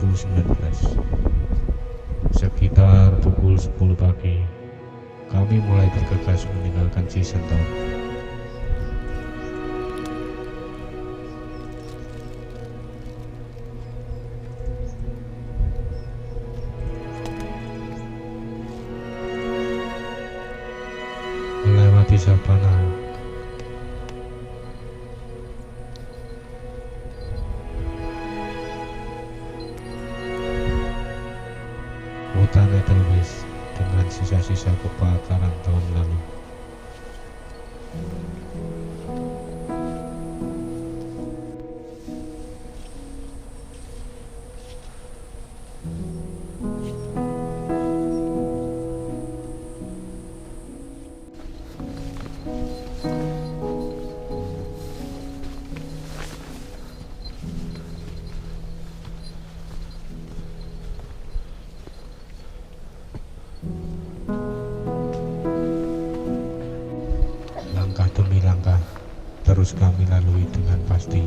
2019. Sekitar pukul 10 pagi, kami mulai bergegas meninggalkan Cisentor. Melewati Sabana, hutan Edelweiss dengan sisa-sisa kebakaran tahun lalu. Langkah demi langkah terus kami lalui dengan pasti.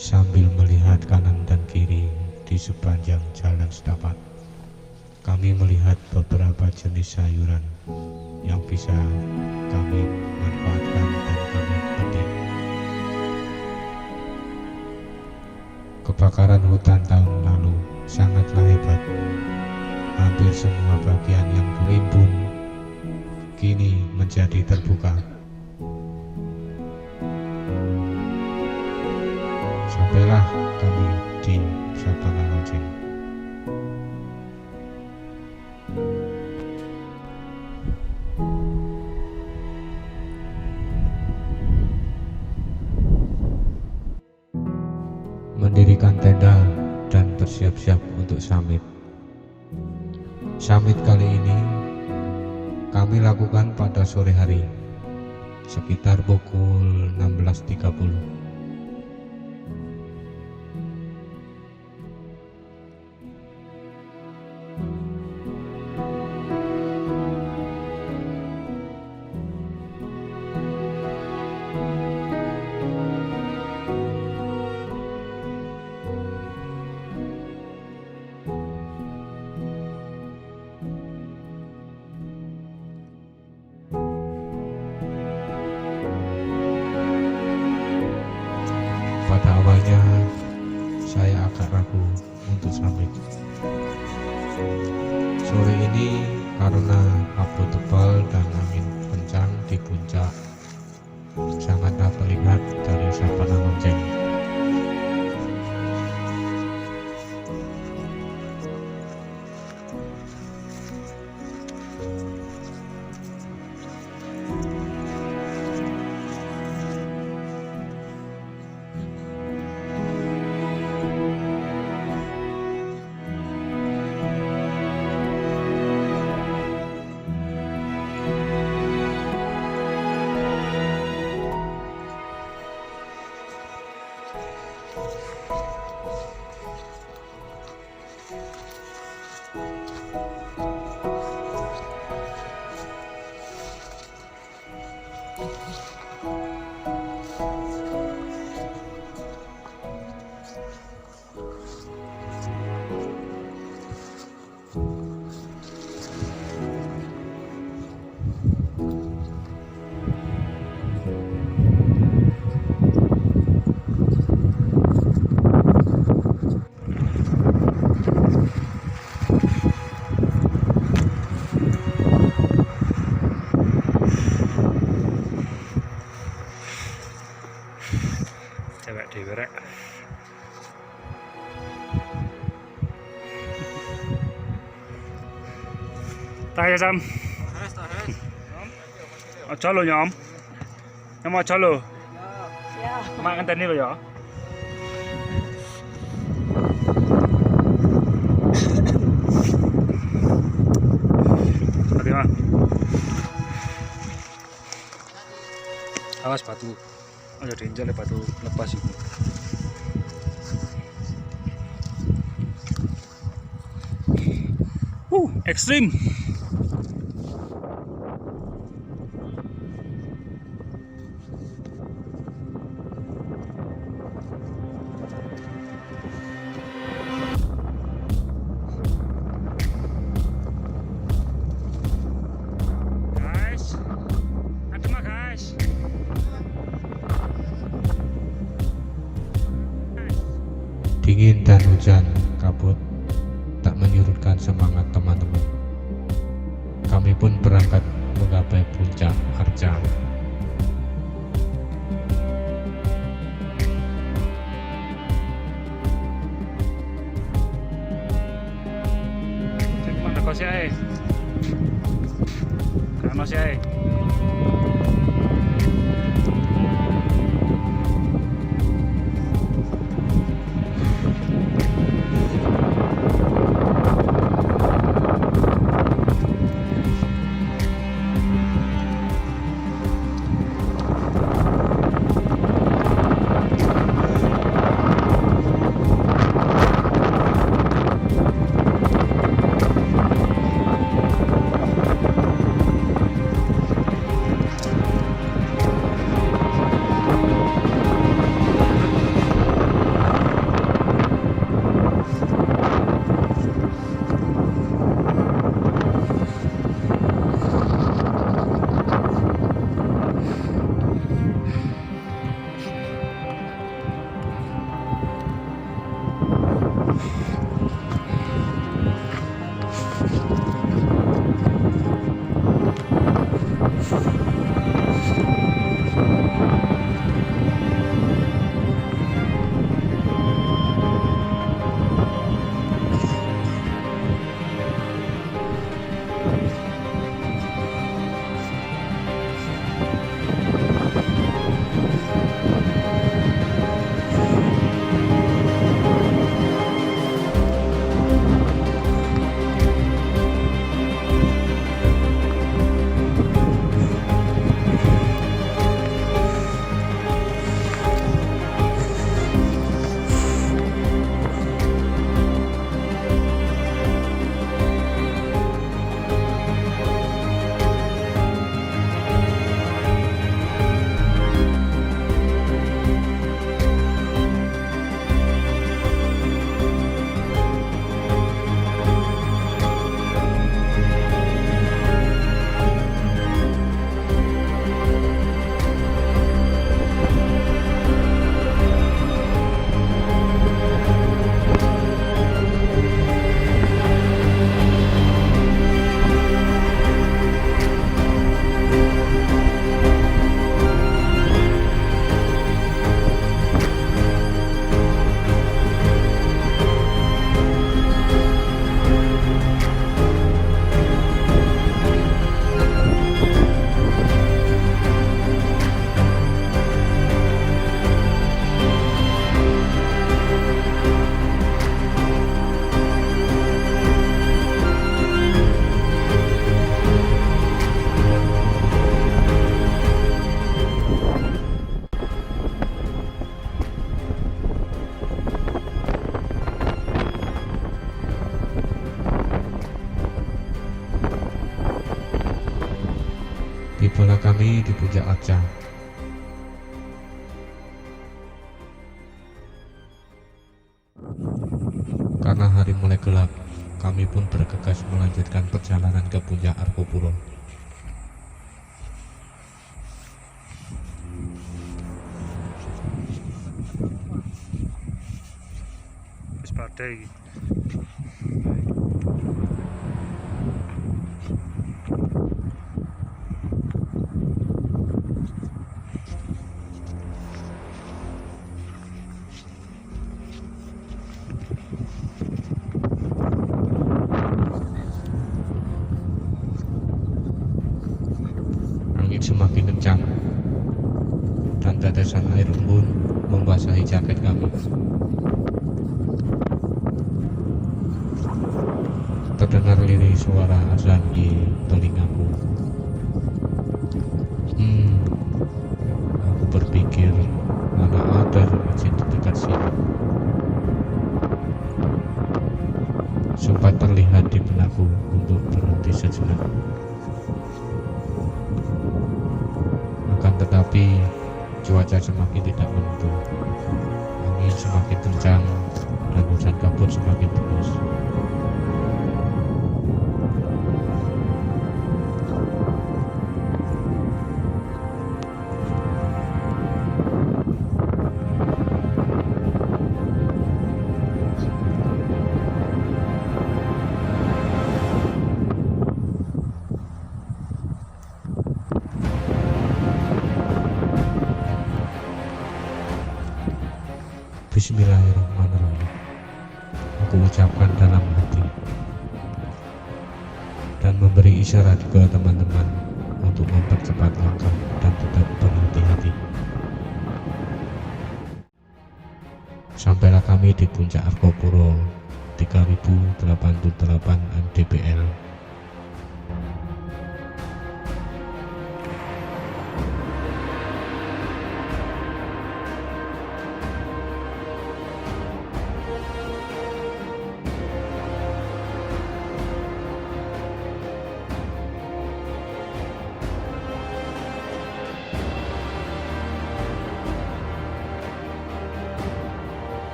Sambil melihat kanan dan kiri di sepanjang jalan setapak, kami melihat beberapa jenis sayuran yang bisa kami manfaatkan dan kami petik. Kebakaran hutan tahun lalu sangatlah hebat. Hampir semua bagian yang berimbun kini menjadi terbuka. Sampailah kami di Sabana Lonceng. Mendirikan tenda dan bersiap-siap untuk summit. Summit kali ini kami lakukan pada sore hari, sekitar pukul 16.30. Pada awalnya saya agak ragu untuk summit sore ini karena kabut tebal dan angin kencang di puncak sangatlah terlihat dari Sabana Lonceng. Cewek dhewe rek. Tak ya Sam. Aja lho Nyom. Nyom aja lho. Siap. Mak ngenteni lho ya. Terima. Awas batu. Ayo diinjak batu lepas itu. Ekstrim. Dingin dan hujan kabut tak menyurutkan semangat teman-teman. Kami pun berangkat menggapai Puncak Arca. Mana kau si ai? Kano si ai? Tibalah kami di Puncak Arca. Karena hari mulai gelap, kami pun bergegas melanjutkan perjalanan ke Puncak Argopuro. Wis badai iki. Semakin kencang dan tetesan air embun membasahi jaket kami. Terdengar lirih suara azan di telingaku. Aku berpikir mana ada masjid di dekat sini. Sempat terlihat di benakku untuk berhenti sejenak. Tetapi cuaca semakin tidak menentu, angin semakin kencang dan hujan kabut semakin deras. Bismillahirrahmanirrahim, aku ucapkan dalam hati dan memberi isyarat ke teman-teman untuk mempercepat langkah dan tetap berhati-hati. Sampailah kami di Puncak Argopuro 3088 mdpl.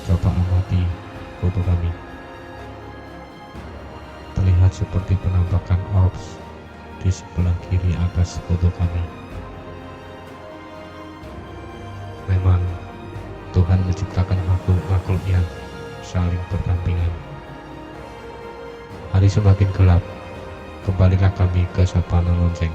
Coba amati foto kami. Terlihat seperti penampakan ORBS di sebelah kiri atas foto kami. Memang Tuhan menciptakan makhluk-makhluk yang saling berdampingan. Hari semakin gelap, kembalilah kami ke Sabana Lonceng.